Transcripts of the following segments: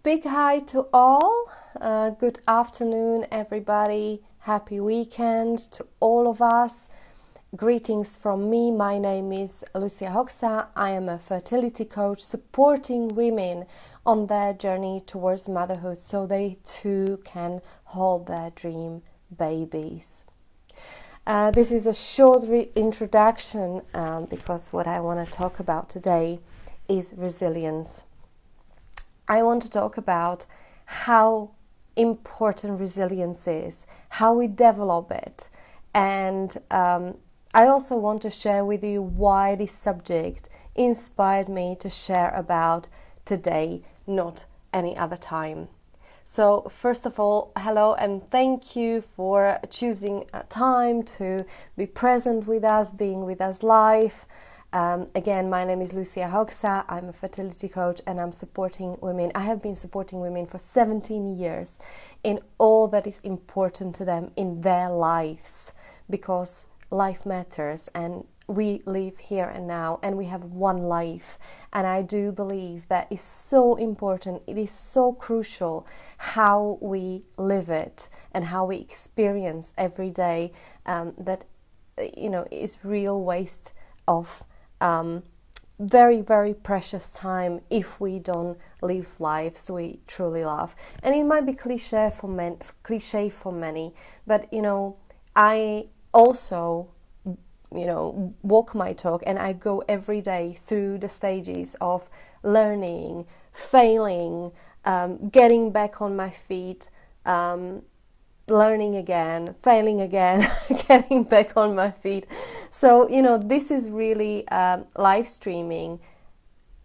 big hi to all. Good afternoon, everybody. Happy weekend to all of us. Greetings from me. My name is Lucia Hoxa. I am a fertility coach supporting women on their journey towards motherhood so they too can hold their dream babies. This is a short introduction because what I want to talk about today is resilience. I want to talk about how important resilience is, how we develop it, and I also want to share with you why this subject inspired me to share about today, not any other time. So first of all, hello and thank you for choosing a time to be present with us, being with us live. Again, my name is Lucia Hoxa. I'm a fertility coach and I'm supporting women. I have been supporting women for 17 years in all that is important to them in their lives, because life matters and we live here and now and we have one life, and I do believe that is so important. It is so crucial how we live it and how we experience every day, that is real waste of very, very precious time if we don't live lives we truly love. And it might be cliche for many, but I also walk my talk, and I go every day through the stages of learning, failing, getting back on my feet, learning again, failing again, getting back on my feet. So this is really live streaming.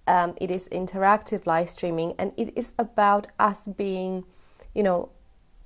It is interactive live streaming, and it is about us being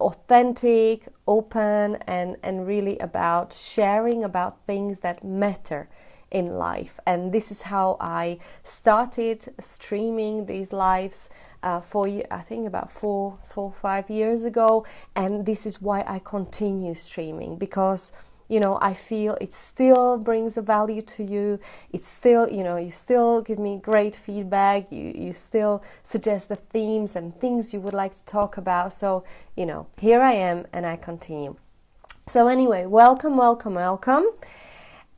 authentic, open, and really about sharing about things that matter in life. And this is how I started streaming these lives I think about 4-5 years ago, and this is why I continue streaming, because I feel it still brings a value to you. It's still, you still give me great feedback. You still suggest the themes and things you would like to talk about. So, here I am and I continue. So anyway, welcome.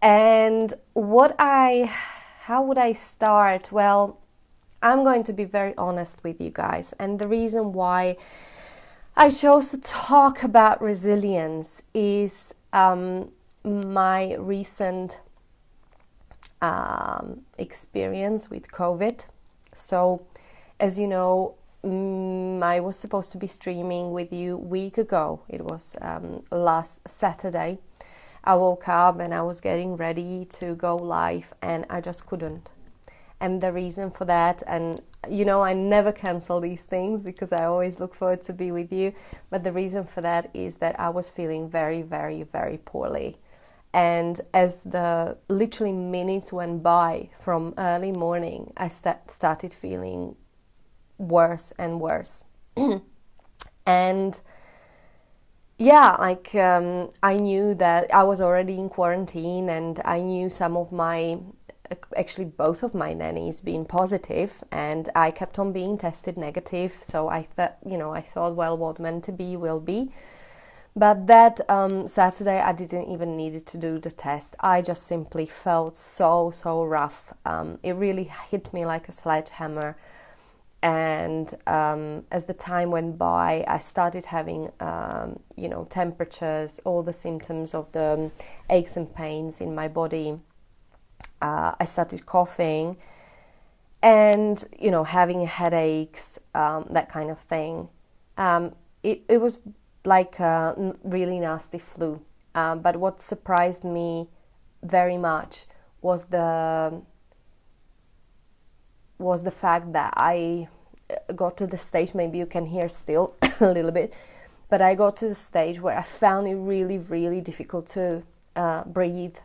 And how would I start? Well, I'm going to be very honest with you guys. And the reason why I chose to talk about resilience is my recent experience with COVID. So, as you know, I was supposed to be streaming with you a week ago. It was last Saturday. I woke up and I was getting ready to go live, and I just couldn't. And the reason for that, and I never cancel these things because I always look forward to be with you, but the reason for that is that I was feeling very, very, very poorly. And as the literally minutes went by from early morning, I started feeling worse and worse. And yeah, I knew that I was already in quarantine, and I knew actually both of my nannies being positive, and I kept on being tested negative. So I thought, well, what meant to be will be. But that Saturday, I didn't even need to do the test. I just simply felt so rough. It really hit me like a sledgehammer. And as the time went by, I started having, temperatures, all the symptoms of the aches and pains in my body. I started coughing and, having headaches, that kind of thing. It was like a really nasty flu. But what surprised me very much was the fact that I got to the stage, maybe you can hear still a little bit, but I got to the stage where I found it really, really difficult to breathe.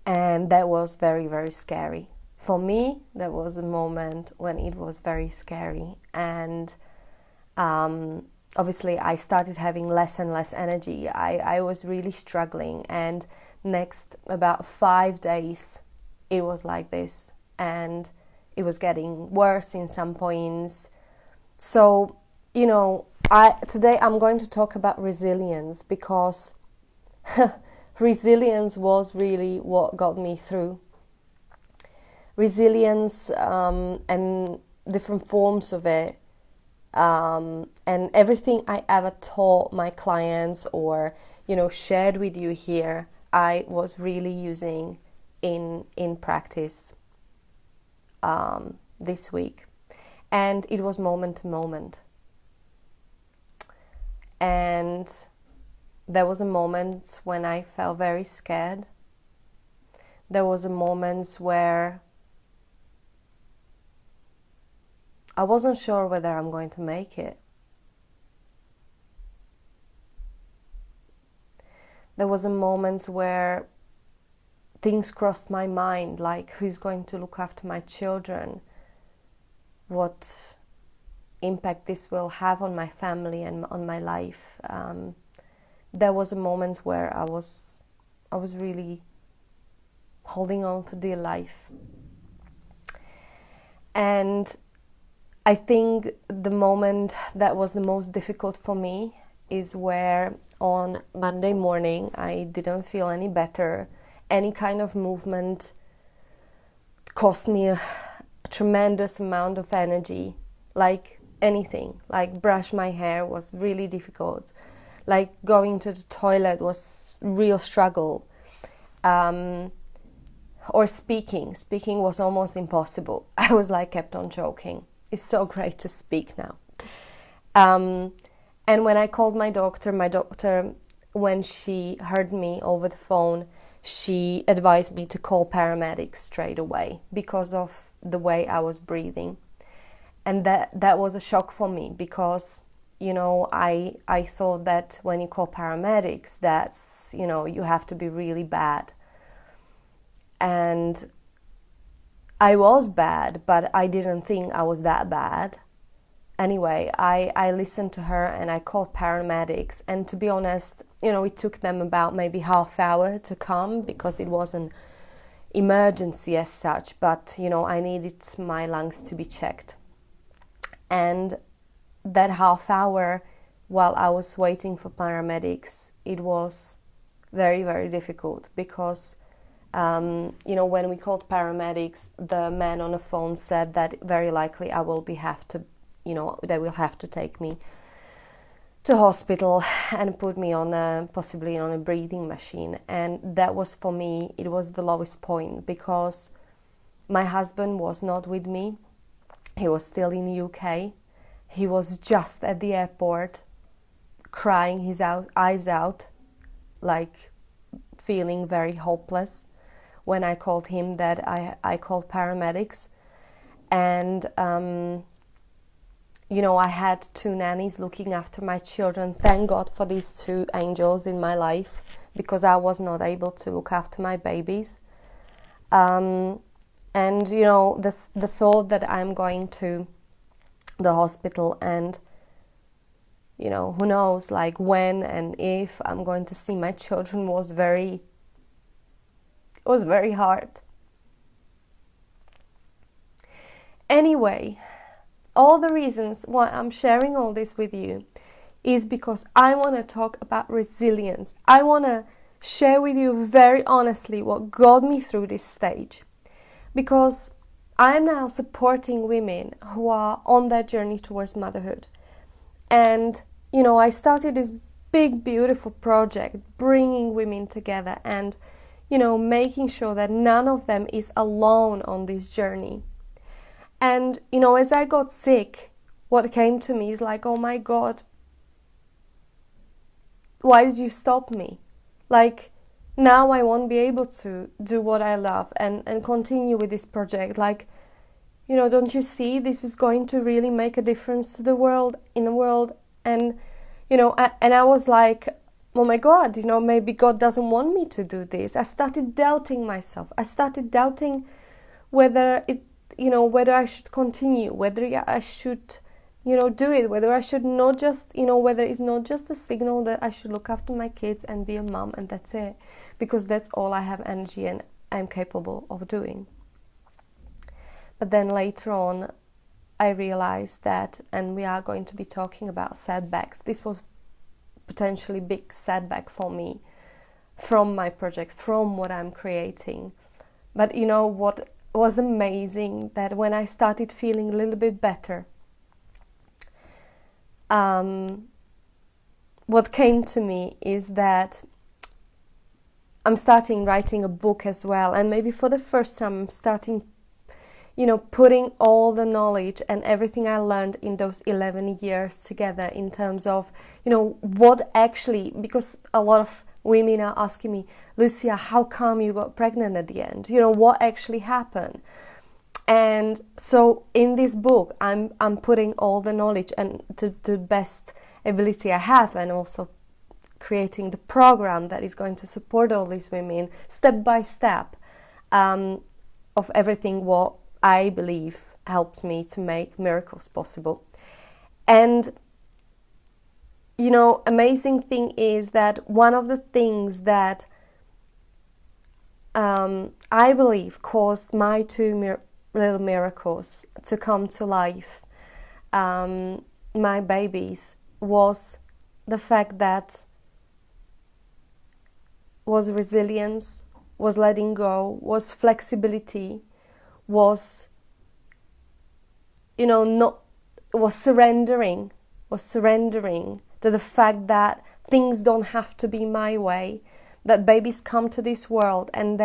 And that was very, very scary. For me, there was a moment when it was very scary. And obviously, I started having less and less energy. I was really struggling. And next about 5 days, it was like this. And it was getting worse in some points. So, today I'm going to talk about resilience, because resilience was really what got me through. Resilience and different forms of it, and everything I ever taught my clients or shared with you here, I was really using in practice this week, and it was moment to moment. And there was a moment when I felt very scared. There was a moment where I wasn't sure whether I'm going to make it. There was a moment where things crossed my mind, like who's going to look after my children, what impact this will have on my family and on my life. There was a moment where I was really holding on for dear life. And I think the moment that was the most difficult for me is where on Monday morning I didn't feel any better. Any kind of movement cost me a tremendous amount of energy, like anything, like brush my hair was really difficult, like going to the toilet was real struggle, or speaking was almost impossible. I was like kept on joking. It's so great to speak now. And when I called my doctor, when she heard me over the phone, she advised me to call paramedics straight away because of the way I was breathing. And that was a shock for me, because, I thought that when you call paramedics, that's, you have to be really bad. And I was bad, but I didn't think I was that bad. Anyway, I listened to her and I called paramedics, and to be honest, it took them about maybe half hour to come, because it was an emergency as such, but I needed my lungs to be checked. And that half hour while I was waiting for paramedics, it was very, very difficult, because when we called paramedics, the man on the phone said that very likely they will have to take me to hospital and put me possibly on a breathing machine. And that was, for me, it was the lowest point, because my husband was not with me. He was still in the UK. He was just at the airport, crying his eyes out, like feeling very hopeless, when I called him that I called paramedics. And I had 2 nannies looking after my children. Thank God for these 2 angels in my life, because I was not able to look after my babies. And the thought that I'm going to the hospital and who knows, like when and if I'm going to see my children was very hard. Anyway, all the reasons why I'm sharing all this with you is because I want to talk about resilience. I want to share with you very honestly what got me through this stage, because I'm now supporting women who are on their journey towards motherhood. And, I started this big, beautiful project, bringing women together and, making sure that none of them is alone on this journey. And, as I got sick, what came to me is like, oh my God, why did you stop me? Like, now I won't be able to do what I love and continue with this project. Like, don't you see, this is going to really make a difference to the world, and, and I was like, oh my God, maybe God doesn't want me to do this. I started doubting myself. I started doubting whether I should continue, whether I should, do it, whether I should not just, whether it's not just a signal that I should look after my kids and be a mom and that's it, because that's all I have energy and I'm capable of doing. But then later on, I realized that, and we are going to be talking about setbacks. This was potentially big setback for me from my project, from what I'm creating. But you know what was amazing, that when I started feeling a little bit better, what came to me is that I'm starting writing a book as well, and maybe for the first time I'm starting, putting all the knowledge and everything I learned in those 11 years together in terms of, what actually, because a lot of women are asking me, Lucia, how come you got pregnant at the end? What actually happened? And so in this book, I'm putting all the knowledge and to the best ability I have, and also creating the program that is going to support all these women step by step, of everything what I believe helped me to make miracles possible. And amazing thing is that one of the things that I believe caused my two little miracles to come to life, my babies, was the fact that was resilience, was letting go, was flexibility, was surrendering to the fact that things don't have to be my way, that babies come to this world and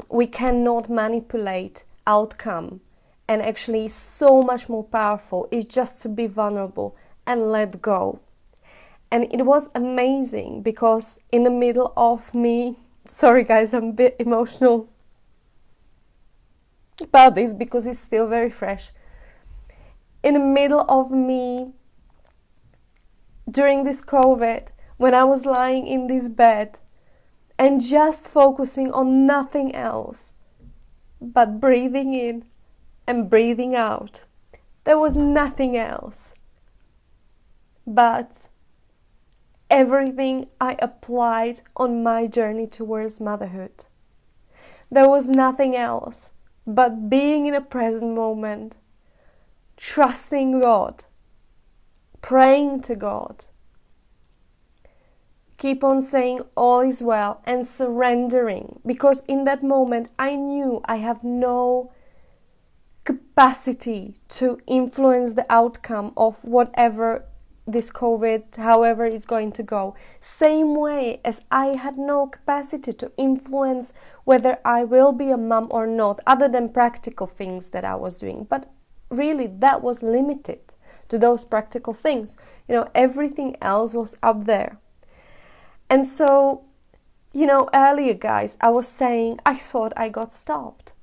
we cannot manipulate outcome, and actually so much more powerful is just to be vulnerable and let go. And it was amazing, because in the middle of me, sorry guys, I'm a bit emotional about this because it's still very fresh. In the middle of me, during this COVID, when I was lying in this bed and just focusing on nothing else but breathing in and breathing out, there was nothing else but everything I applied on my journey towards motherhood. There was nothing else but being in a present moment, trusting God, praying to God, keep on saying all is well, and surrendering, because in that moment I knew I have no capacity to influence the outcome of whatever this COVID, however it's going to go. Same way as I had no capacity to influence whether I will be a mom or not, other than practical things that I was doing. But really, that was limited to those practical things. Everything else was up there. And so, earlier, guys, I was saying I thought I got stopped.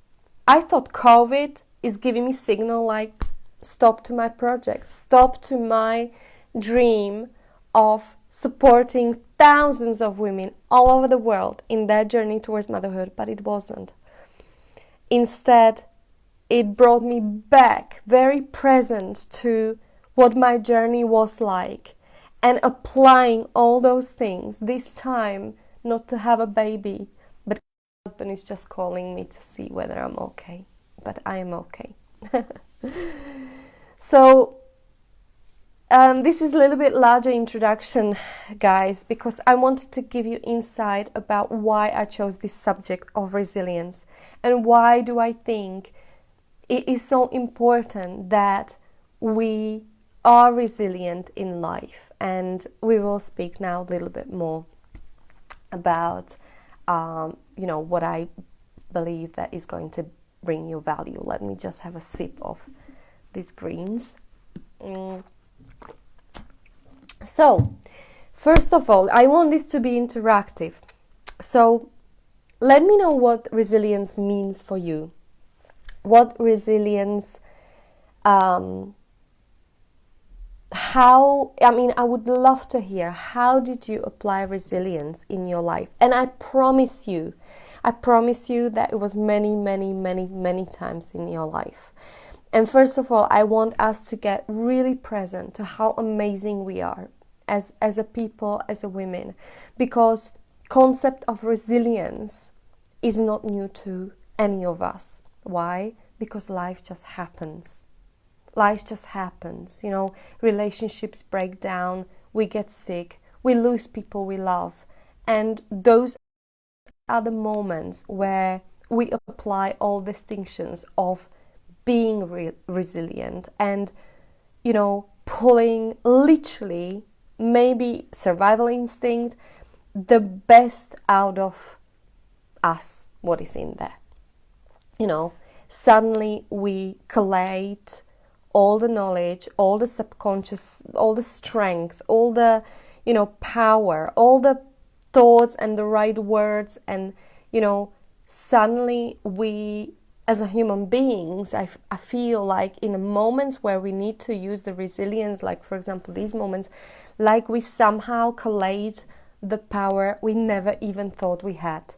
I thought COVID is giving me signal like stop to my project, stop to my dream of supporting thousands of women all over the world in their journey towards motherhood, but it wasn't. Instead, it brought me back, very present to what my journey was like, and applying all those things, this time not to have a baby, but my husband is just calling me to see whether I'm okay, but I am okay. So this is a little bit larger introduction, guys, because I wanted to give you insight about why I chose this subject of resilience, and why do I think it is so important that we are resilient in life. And we will speak now a little bit more about what I believe that is going to bring you value. Let me just have a sip of these greens. So, first of all, I want this to be interactive. So, let me know what resilience means for you. What resilience, I would love to hear, how did you apply resilience in your life? And I promise you that it was many, many, many, many times in your life. And first of all, I want us to get really present to how amazing we are as a people, as a women, because concept of resilience is not new to any of us. Why? Because life just happens. Life just happens, relationships break down, we get sick, we lose people we love. And those are the moments where we apply all distinctions of being resilient and, pulling literally, maybe survival instinct, the best out of us, what is in there. Suddenly we collate all the knowledge, all the subconscious, all the strength, all the, power, all the thoughts and the right words. And, suddenly we, as a human beings, I feel like in the moments where we need to use the resilience, like for example, these moments, like we somehow collate the power we never even thought we had.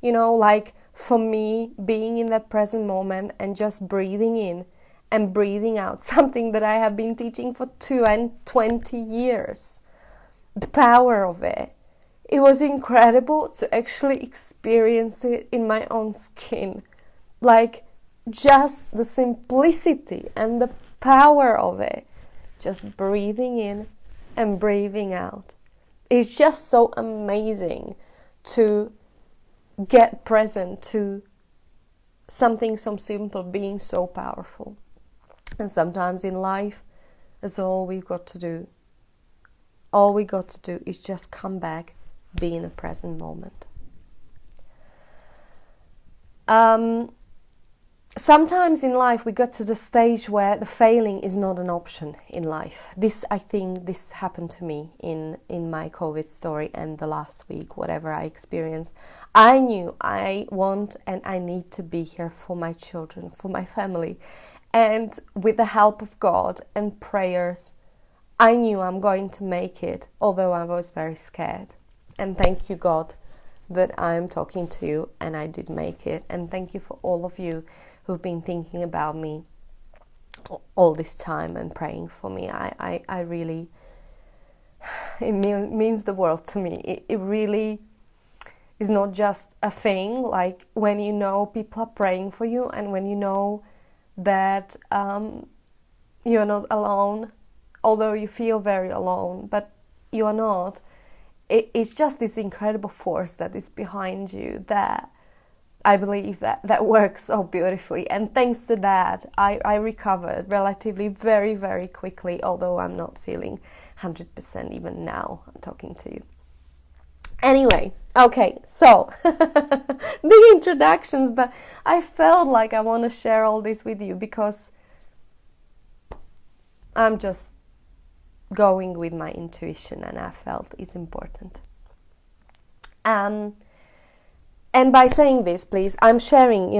Like for me, being in that present moment and just breathing in and breathing out, something that I have been teaching for 20 years. The power of it. It was incredible to actually experience it in my own skin. Like just the simplicity and the power of it. Just breathing in and breathing out. It's just so amazing to get present to something so simple being so powerful. And sometimes in life, that's all we've got to do. All we got to do is just come back, be in the present moment. Sometimes in life we got to the stage where the failing is not an option in life. I think this happened to me in my COVID story and the last week, whatever I experienced. I knew I want and I need to be here for my children, for my family. And with the help of God and prayers, I knew I'm going to make it, although I was very scared. And thank you, God, that I'm talking to you and I did make it. And thank you for all of you who've been thinking about me all this time and praying for me. I really, it means the world to me. It really is not just a thing, like when people are praying for you and when you know that you're not alone, although you feel very alone, but you are not. It's just this incredible force that is behind you that I believe that works so beautifully. And thanks to that, I recovered relatively very, very quickly, although I'm not feeling 100% even now I'm talking to you. Anyway, okay, so big introductions, but I felt like I want to share all this with you because I'm just going with my intuition and I felt it's important. And by saying this, please, I'm sharing,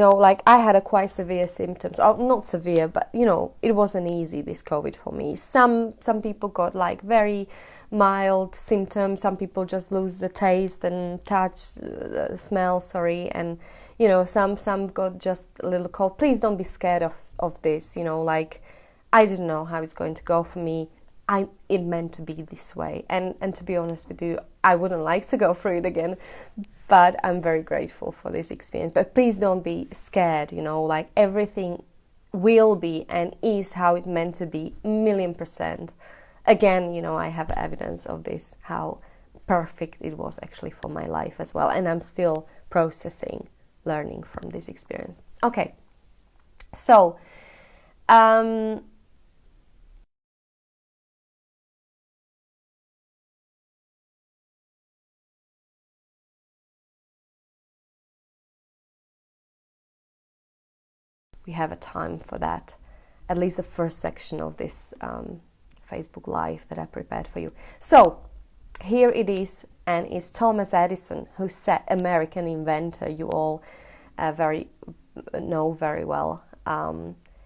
I had a quite severe symptoms. Oh, not severe, but, it wasn't easy, this COVID for me. Some people got very mild symptoms. Some people just lose the taste and touch, smell, and, some got just a little cold. Please don't be scared of this, I didn't know how it's going to go for me. It meant to be this way. And to be honest with you, I wouldn't like to go through it again. But I'm very grateful for this experience. But please don't be scared, everything will be and is how it meant to be, 1,000,000%. Again, I have evidence of this, how perfect it was actually for my life as well. And I'm still processing, learning from this experience. Okay, so we have a time for that, at least the first section of this Facebook Live that I prepared for you. So here it is, and it's Thomas Edison, who said, American inventor, you all know very well.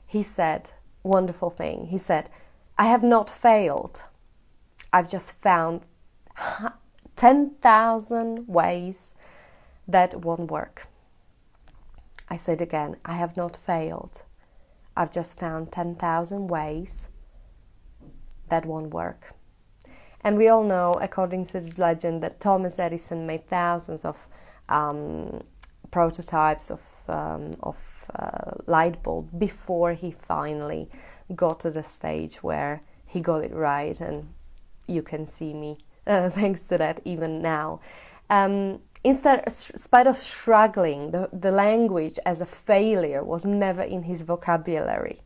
He said, wonderful thing, he said, I have not failed. I've just found 10,000 ways that won't work. I said again, I have not failed. I've just found 10,000 ways that won't work. And we all know, according to the legend, that Thomas Edison made thousands of prototypes of light bulb before he finally got to the stage where he got it right, and you can see me thanks to that even now. In spite of struggling, the language as a failure was never in his vocabulary.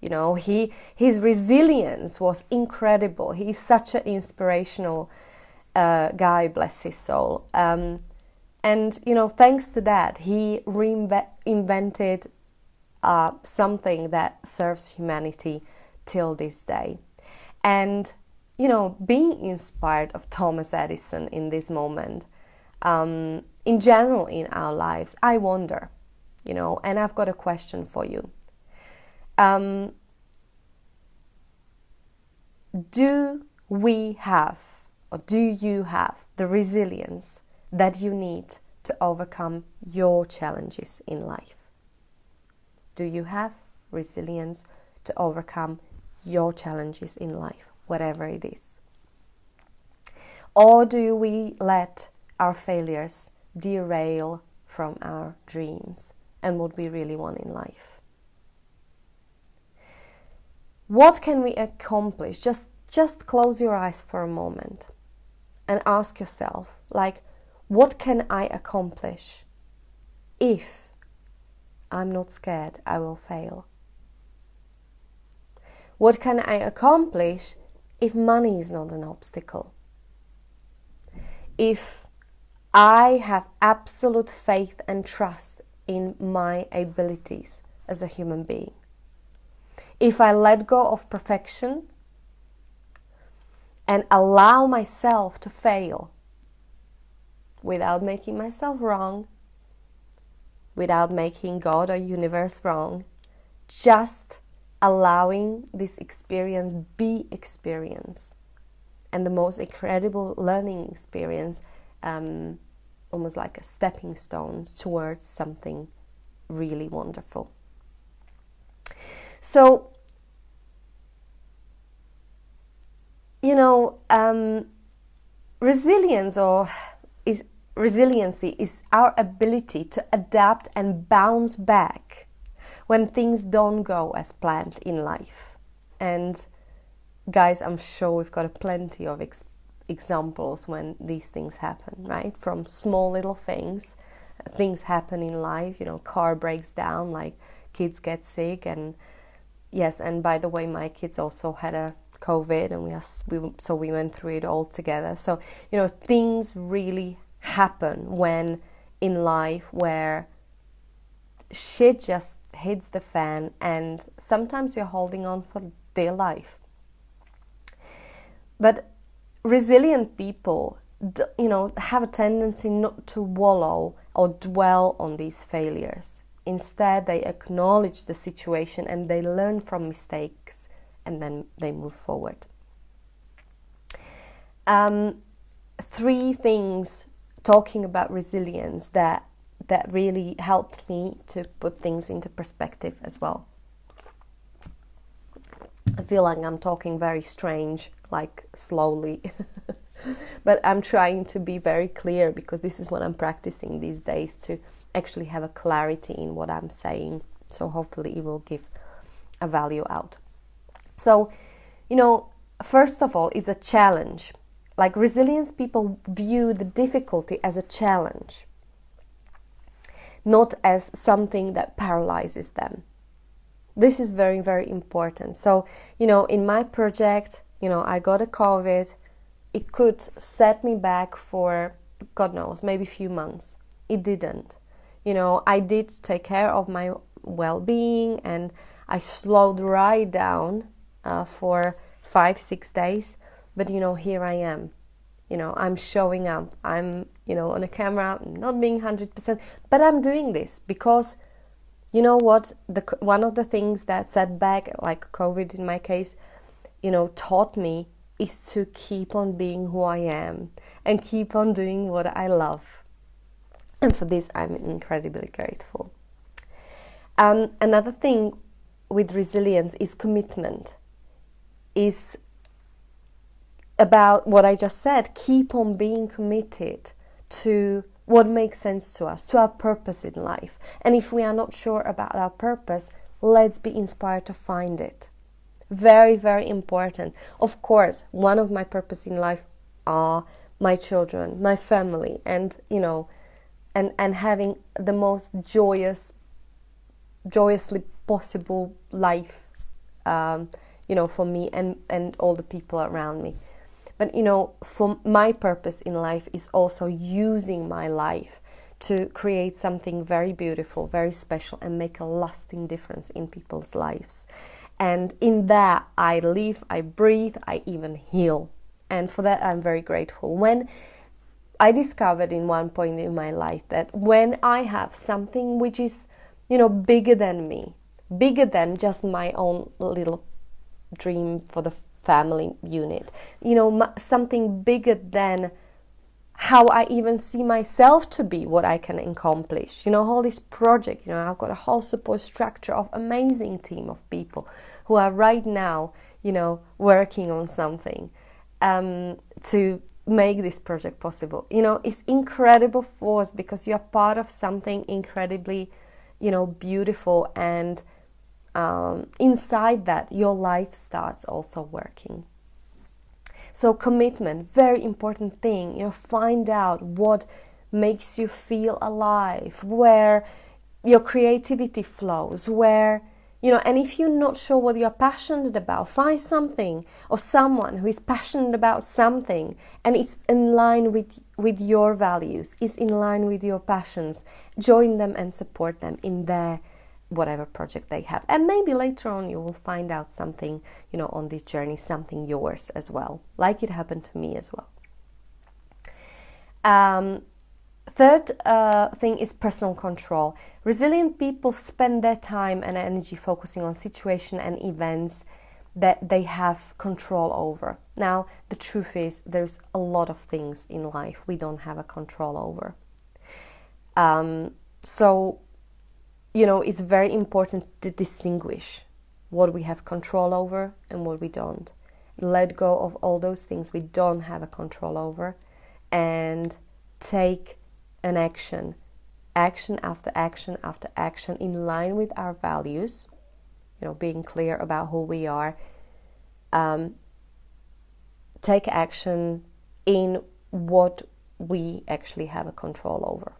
You know, his resilience was incredible. He's such an inspirational guy, bless his soul. And, you know, thanks to that, he invented something that serves humanity till this day. And, you know, being inspired of Thomas Edison in this moment, in general in our lives, I wonder, you know, and I've got a question for you. Do we have, or do you have, the resilience that you need to overcome your challenges in life? Do you have resilience to overcome your challenges in life, whatever it is? Or do we let our failures derail from our dreams and what we really want in life? What can we accomplish? Just close your eyes for a moment and ask yourself, like, what can I accomplish if I'm not scared I will fail? What can I accomplish if money is not an obstacle? If I have absolute faith and trust in my abilities as a human being? If I let go of perfection and allow myself to fail without making myself wrong, without making God or universe wrong, just allowing this experience be experience, and the most incredible learning experience, almost like a stepping stone towards something really wonderful. So, you know, resiliency is our ability to adapt and bounce back when things don't go as planned in life. And guys, I'm sure we've got plenty of examples when these things happen, right? From small little things happen in life, you know, car breaks down, like kids get sick, and yes, and by the way, my kids also had a COVID, and we went through it all together. So, you know, things really happen when in life where shit just hits the fan, and sometimes you're holding on for dear life. But resilient people, you know, have a tendency not to wallow or dwell on these failures. Instead, they acknowledge the situation and they learn from mistakes, and then they move forward. 3 things talking about resilience that really helped me to put things into perspective as well. I feel like I'm talking very strange, like slowly, but I'm trying to be very clear because this is what I'm practicing these days, to actually have a clarity in what I'm saying. So hopefully it will give a value out. So, you know, first of all, it's a challenge. Like, resilience people view the difficulty as a challenge, not as something that paralyzes them. This is very, very important. So, you know, in my project, you know, I got a COVID. It could set me back for, God knows, maybe a few months. It didn't. You know, I did take care of my well-being, and I slowed right down for 5-6 days. But, you know, here I am. You know, I'm showing up. I'm, you know, on a camera, not being 100%. But I'm doing this because, you know what, one of the things that setback, like COVID in my case, you know, taught me is to keep on being who I am and keep on doing what I love. And for this, I'm incredibly grateful. Another thing with resilience is commitment. Is about what I just said. Keep on being committed to what makes sense to us, to our purpose in life. And if we are not sure about our purpose, let's be inspired to find it. Very, very important. Of course, one of my purpose in life are my children, my family, and and having the most joyously possible life, for me and all the people around me. But for my purpose in life is also using my life to create something very beautiful, very special, and make a lasting difference in people's lives. And in that, I live, I breathe, I even heal. And for that, I'm very grateful. When I discovered in one point in my life that when I have something which is, bigger than me, bigger than just my own little dream for the family unit, something bigger than how I even see myself to be, what I can accomplish. All this project, I've got a whole support structure of amazing team of people who are right now, working on something to make this project possible. It's incredible force because you're part of something incredibly, beautiful, and inside that, your life starts also working. So commitment, very important thing. Find out what makes you feel alive, where your creativity flows, where, and if you're not sure what you're passionate about, find something or someone who is passionate about something and it's in line with your values, is in line with your passions. Join them and support them in their whatever project they have. And maybe later on you will find out something, on this journey, something yours as well, like it happened to me as well. Third thing is personal control. Resilient people spend their time and energy focusing on situations and events that they have control over. Now, the truth is there's a lot of things in life we don't have a control over. It's very important to distinguish what we have control over and what we don't. Let go of all those things we don't have a control over and take an action after action after action in line with our values, being clear about who we are. Take action in what we actually have a control over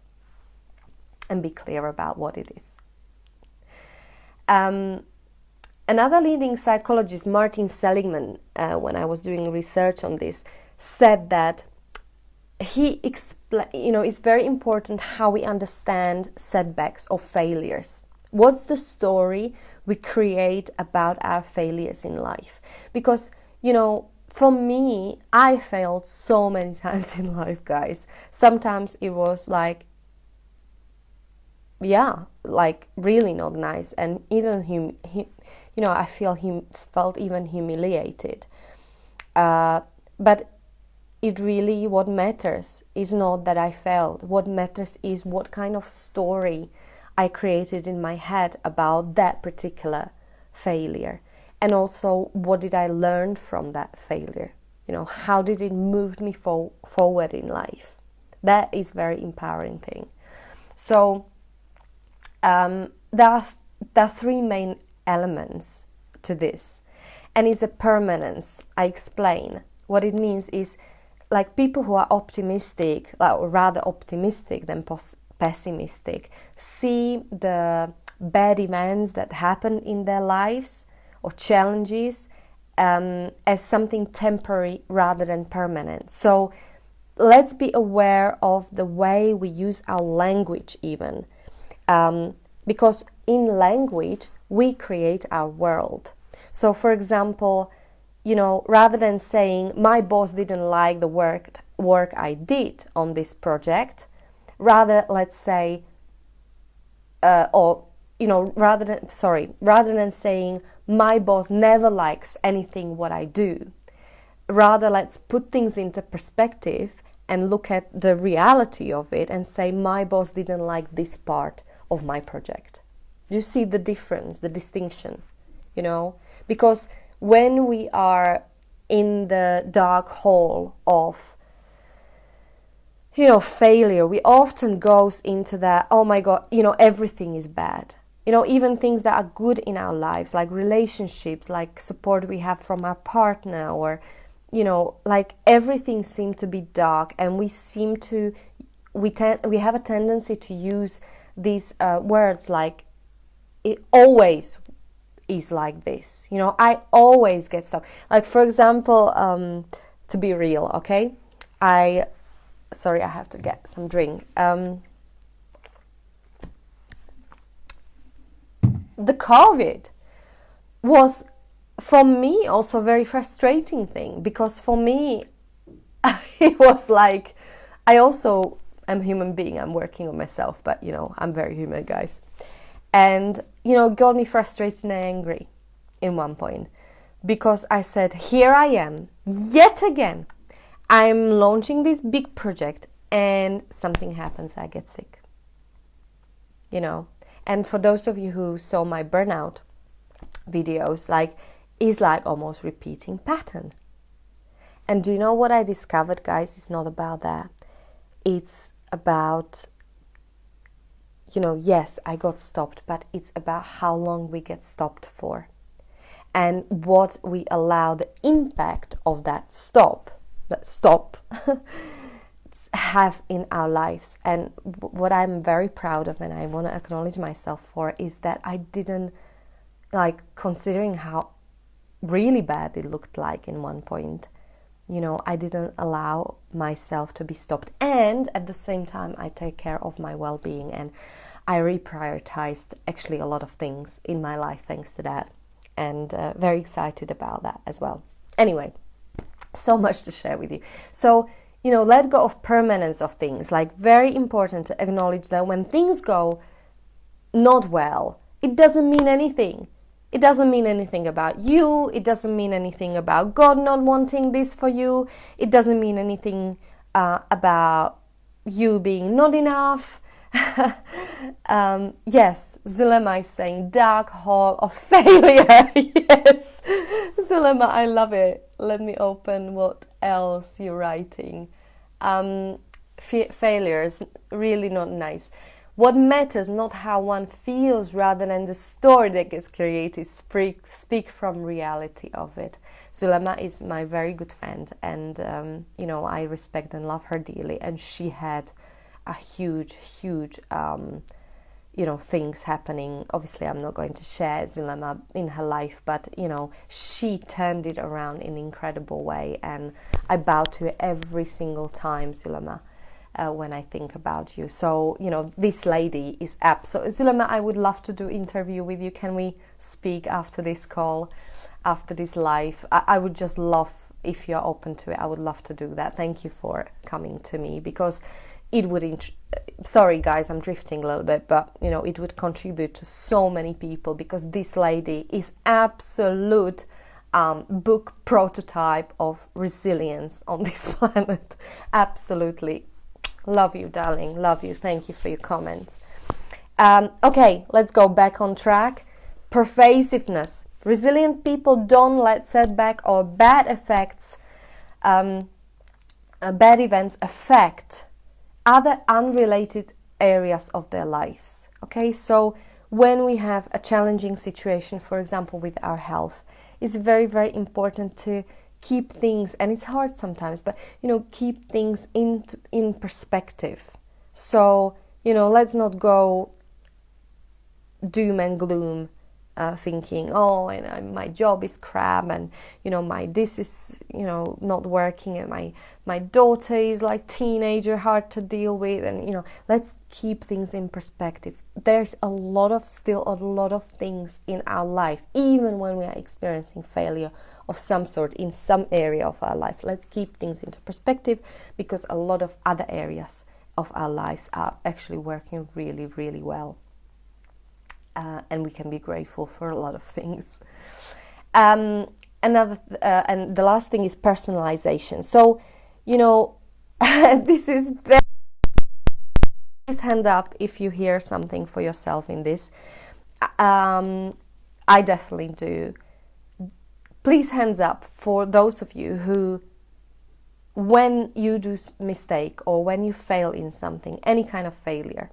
and be clear about what it is. Another leading psychologist, Martin Seligman, when I was doing research on this, said that it's very important how we understand setbacks or failures. What's the story we create about our failures in life? Because, for me, I failed so many times in life, guys. Sometimes it was like really not nice, and even I felt even humiliated. But it really, what matters is not that I failed. What matters is what kind of story I created in my head about that particular failure, and also what did I learn from that failure. How did it move me forward in life? That is very empowering thing. So there are three main elements to this, and it's a permanence. I explain. What it means is, like, people who are optimistic, or rather optimistic than pessimistic, see the bad events that happen in their lives or challenges as something temporary rather than permanent. So let's be aware of the way we use our language even. Because in language, we create our world. So, for example, rather than saying, my boss didn't like the work I did on this project, rather, let's say, rather than saying, my boss never likes anything what I do, rather, let's put things into perspective and look at the reality of it and say, my boss didn't like this part of my project. You see the difference, the distinction, because when we are in the dark hole of failure, we often goes into that, oh my God, everything is bad. Even things that are good in our lives, like relationships, like support we have from our partner, or, like everything seems to be dark, and we have a tendency to use these words like, it always is like this. I always get stuff. Like, for example, to be real, okay? Sorry, I have to get some drink. The COVID was, for me, also a very frustrating thing, because for me, it was like, I also am a human being. I'm working on myself, but, I'm very human, guys. And, it got me frustrated and angry in one point, because I said, here I am, yet again. I'm launching this big project and something happens, I get sick. And for those of you who saw my burnout videos, it's like almost repeating pattern. And do you know what I discovered, guys? It's not about that. It's about, yes, I got stopped, but it's about how long we get stopped for, and what we allow the impact of that stop have in our lives. And what I'm very proud of, and I want to acknowledge myself for, is that I didn't, considering how really bad it looked like in one point, I didn't allow myself to be stopped. And at the same time, I take care of my well-being, and I reprioritized actually a lot of things in my life thanks to that, and very excited about that as well. Anyway, so much to share with you. So, let go of permanence of things. Very important to acknowledge that when things go not well, it doesn't mean anything. It doesn't mean anything about you. It doesn't mean anything about God not wanting this for you. It doesn't mean anything about you being not enough. Yes, Zulema is saying dark hole of failure. Yes, Zulema, I love it. Let me open what else you're writing. Failure is really not nice. What matters, not how one feels, rather than the story that gets created. Speak from reality of it. Zulema is my very good friend, and I respect and love her dearly. And she had a huge things happening. Obviously, I'm not going to share Zulema in her life, but she turned it around in an incredible way, and I bow to it every single time, Zulema, when I think about you. So this lady is absolutely, Zulema, I would love to do interview with you. Can we speak after this call, after this live? I would just love, if you're open to it, I would love to do that. Thank you for coming to me, because it would, sorry guys, I'm drifting a little bit, but it would contribute to so many people, because this lady is absolute book prototype of resilience on this planet. Absolutely. Love you, darling. Love you. Thank you for your comments. Okay, let's go back on track. Pervasiveness. Resilient people don't let setback or bad effects, bad events affect other unrelated areas of their lives. Okay, so when we have a challenging situation, for example, with our health, it's very, very important to keep things, and it's hard sometimes, but keep things in perspective. So let's not go doom and gloom, thinking, oh, and my job is crap, and my this is not working, and my daughter is like teenager, hard to deal with, and let's keep things in perspective. There's still a lot of things in our life, even when we are experiencing failure of some sort in some area of our life. Let's keep things into perspective, because a lot of other areas of our lives are actually working really, really well. And we can be grateful for a lot of things. And the last thing is personalization. So, this is very... Please hand up if you hear something for yourself in this. I definitely do. Please hands up for those of you who when you do mistake or when you fail in something, any kind of failure,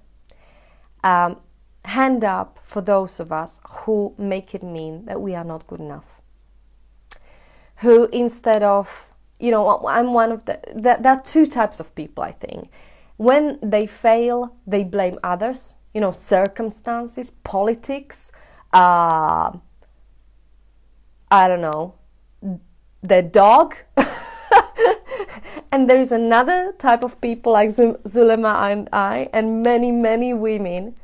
hand up for those of us who make it mean that we are not good enough. Who instead of, I'm one of there are two types of people, I think. When they fail, they blame others, circumstances, politics, I don't know, their dog. And there is another type of people like Zulema and I, and many, many women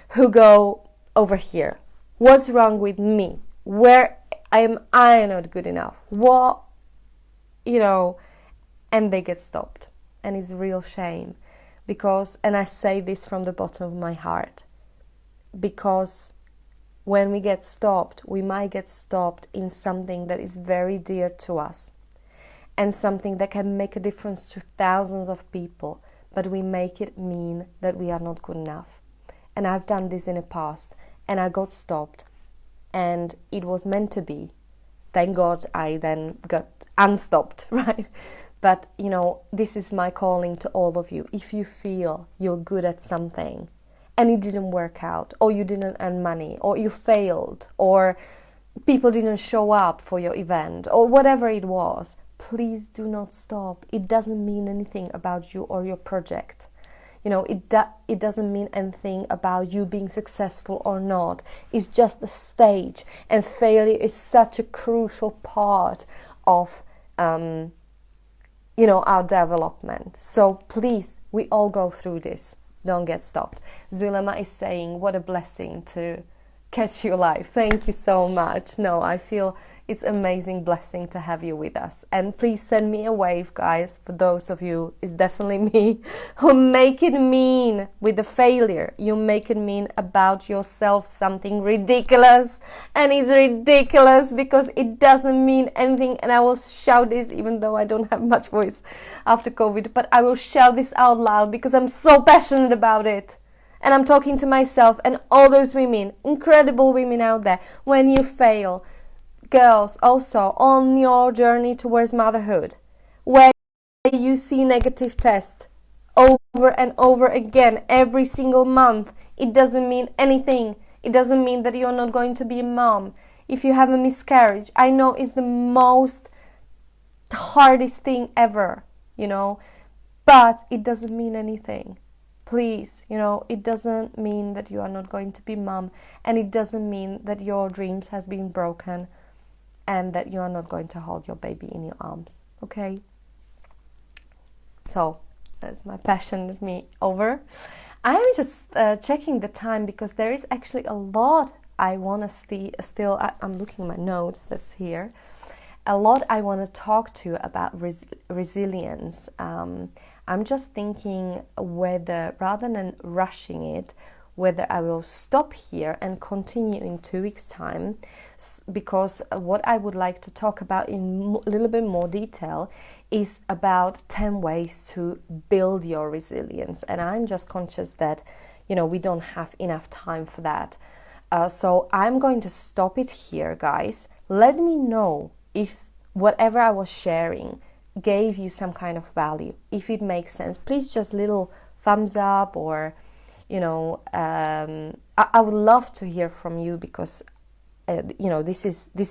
who go over here. What's wrong with me? Where am I not good enough? What, and they get stopped. And it's a real shame because, and I say this from the bottom of my heart, because when we get stopped, we might get stopped in something that is very dear to us and something that can make a difference to thousands of people, but we make it mean that we are not good enough. And I've done this in the past, and I got stopped, and it was meant to be. Thank God I then got unstopped, right? But, this is my calling to all of you. If you feel you're good at something and it didn't work out, or you didn't earn money, or you failed, or people didn't show up for your event, or whatever it was, please do not stop. It doesn't mean anything about you or your project. It doesn't mean anything about you being successful or not. It's just a stage, and failure is such a crucial part of our development. So please, we all go through this. Don't get stopped. Zulema is saying, what a blessing to catch you live. Thank you so much. No, I feel it's an amazing blessing to have you with us. And please send me a wave, guys, for those of you, it's definitely me, who make it mean with the failure. You make it mean about yourself something ridiculous. And it's ridiculous because it doesn't mean anything. And I will shout this even though I don't have much voice after COVID. But I will shout this out loud because I'm so passionate about it. And I'm talking to myself and all those women, incredible women out there. When you fail, girls, also on your journey towards motherhood, where you see negative tests over and over again every single month, it doesn't mean anything. It doesn't mean that you're not going to be a mom. If you have a miscarriage, I know it's the most hardest thing ever, but it doesn't mean anything. Please, it doesn't mean that you are not going to be mom, and it doesn't mean that your dreams has been broken and that you are not going to hold your baby in your arms, okay? So, that's my passion with me over. I'm just checking the time because there is actually a lot I want to see still. I'm looking at my notes that's here. A lot I want to talk to you about resilience. I'm just thinking whether, rather than rushing it, whether I will stop here and continue in 2 weeks' time, because what I would like to talk about in a little bit more detail is about 10 ways to build your resilience. And I'm just conscious that, we don't have enough time for that. So I'm going to stop it here, guys. Let me know if whatever I was sharing gave you some kind of value. If it makes sense, please just little thumbs up, or I would love to hear from you, because this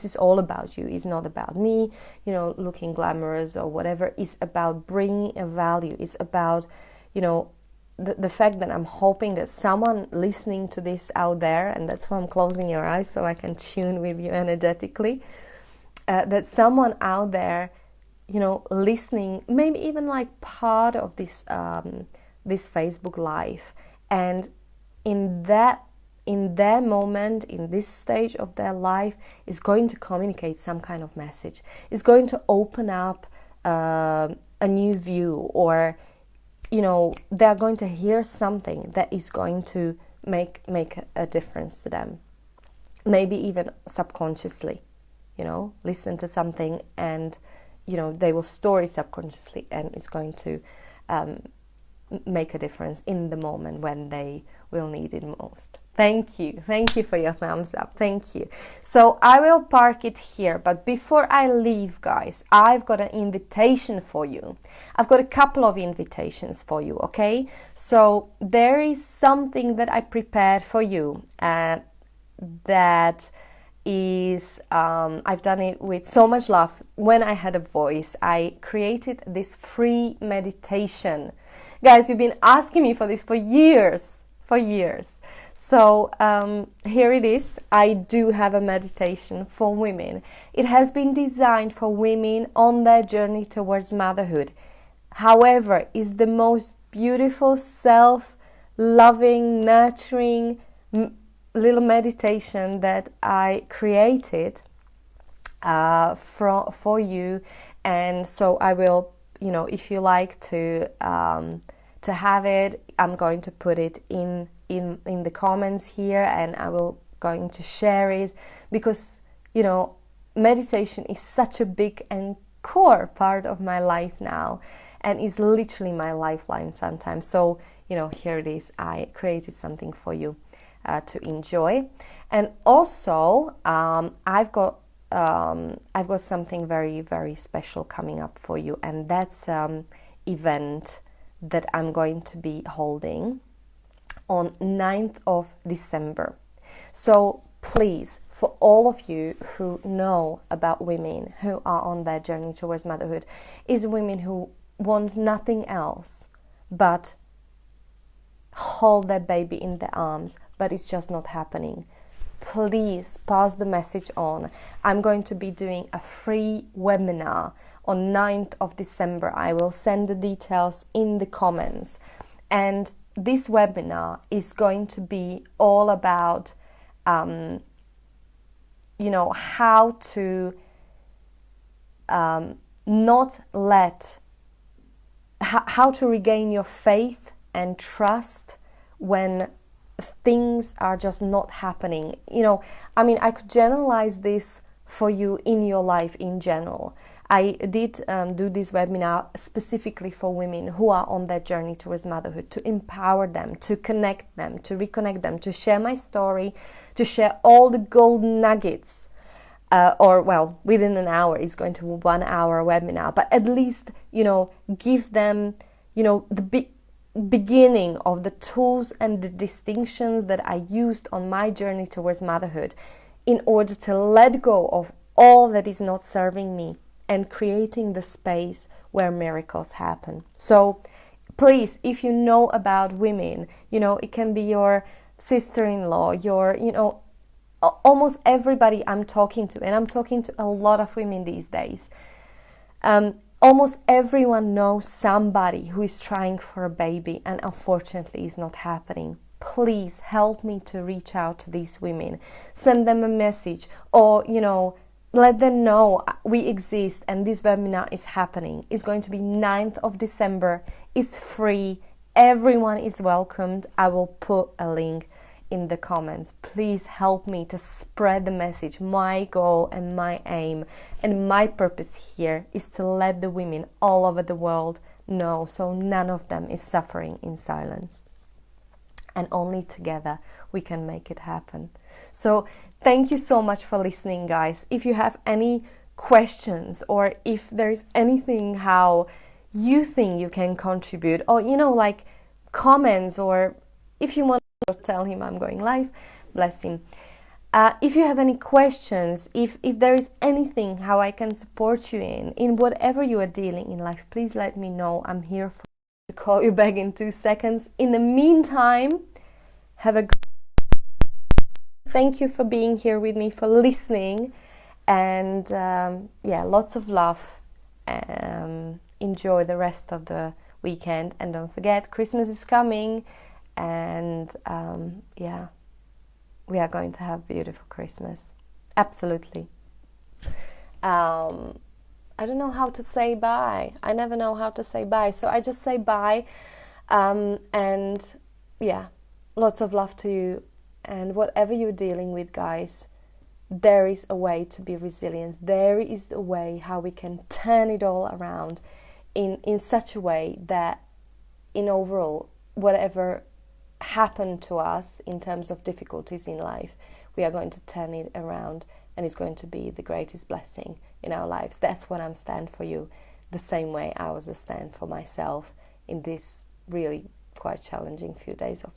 is all about you. It's not about me looking glamorous or whatever. It's about bringing a value. It's about the fact that I'm hoping that someone listening to this out there, and that's why I'm closing your eyes so I can tune with you energetically, that someone out there listening, maybe even like part of this this Facebook Live, and in their moment, in this stage of their life, is going to communicate some kind of message. It's going to open up a new view, or they're going to hear something that is going to make a difference to them. Maybe even subconsciously, listen to something and they will store it subconsciously, and it's going to make a difference in the moment when they will need it most. Thank you. Thank you for your thumbs up. Thank you. So I will park it here. But before I leave, guys, I've got an invitation for you. I've got a couple of invitations for you, okay? So there is something that I prepared for you that is, I've done it with so much love. When I had a voice, I created this free meditation. Guys, you've been asking me for this for years. So here it is. I do have a meditation for women. It has been designed for women on their journey towards motherhood. However, it's the most beautiful, self-loving, nurturing little meditation that I created for you. And so I will, if you like to have it, I'm going to put it in the comments here, and I will going to share it, because meditation is such a big and core part of my life now, and is literally my lifeline sometimes. So here it is. I created something for you to enjoy. And also I've got something very, very special coming up for you, and that's event that I'm going to be holding on 9th of December. So please, for all of you who know about women who are on their journey towards motherhood, is women who want nothing else but hold their baby in their arms, but it's just not happening. Please pass the message on. I'm going to be doing a free webinar on 9th of December. I will send the details in the comments. And this webinar is going to be all about, how to how to regain your faith and trust when things are just not happening. I could generalize this for you in your life in general. I did do this webinar specifically for women who are on their journey towards motherhood, to empower them, to connect them, to reconnect them, to share my story, to share all the golden nuggets. Within an hour, it's going to be 1 hour webinar, but at least, give them, the beginning of the tools and the distinctions that I used on my journey towards motherhood in order to let go of all that is not serving me and creating the space where miracles happen. So please, if you know about women, it can be your sister-in-law, your, almost everybody I'm talking to, and I'm talking to a lot of women these days. Almost everyone knows somebody who is trying for a baby and unfortunately is not happening. Please help me to reach out to these women. Send them a message, or, let them know we exist and this webinar is happening. It's going to be 9th of December. It's free. Everyone is welcomed. I will put a link in the comments. Please help me to spread the message. My goal and my aim and my purpose here is to let the women all over the world know, so none of them is suffering in silence. And only together we can make it happen. So thank you so much for listening, guys. If you have any questions, or if there's anything how you think you can contribute, or comments, or if you want to tell him I'm going live, bless him. If you have any questions, if there is anything how I can support you in whatever you are dealing in life, please let me know. I'm here to call you back in 2 seconds. In the meantime, have a thank you for being here with me, for listening, and lots of love. Enjoy the rest of the weekend, and don't forget, Christmas is coming, and we are going to have a beautiful Christmas. Absolutely. I don't know how to say bye. I never know how to say bye, so I just say bye. Lots of love to you. And whatever you're dealing with, guys, there is a way to be resilient. There is a way how we can turn it all around in such a way that in overall, whatever happen to us in terms of difficulties in life, we are going to turn it around, and it's going to be the greatest blessing in our lives. That's what I'm stand for you, the same way I was a stand for myself in this really quite challenging few days of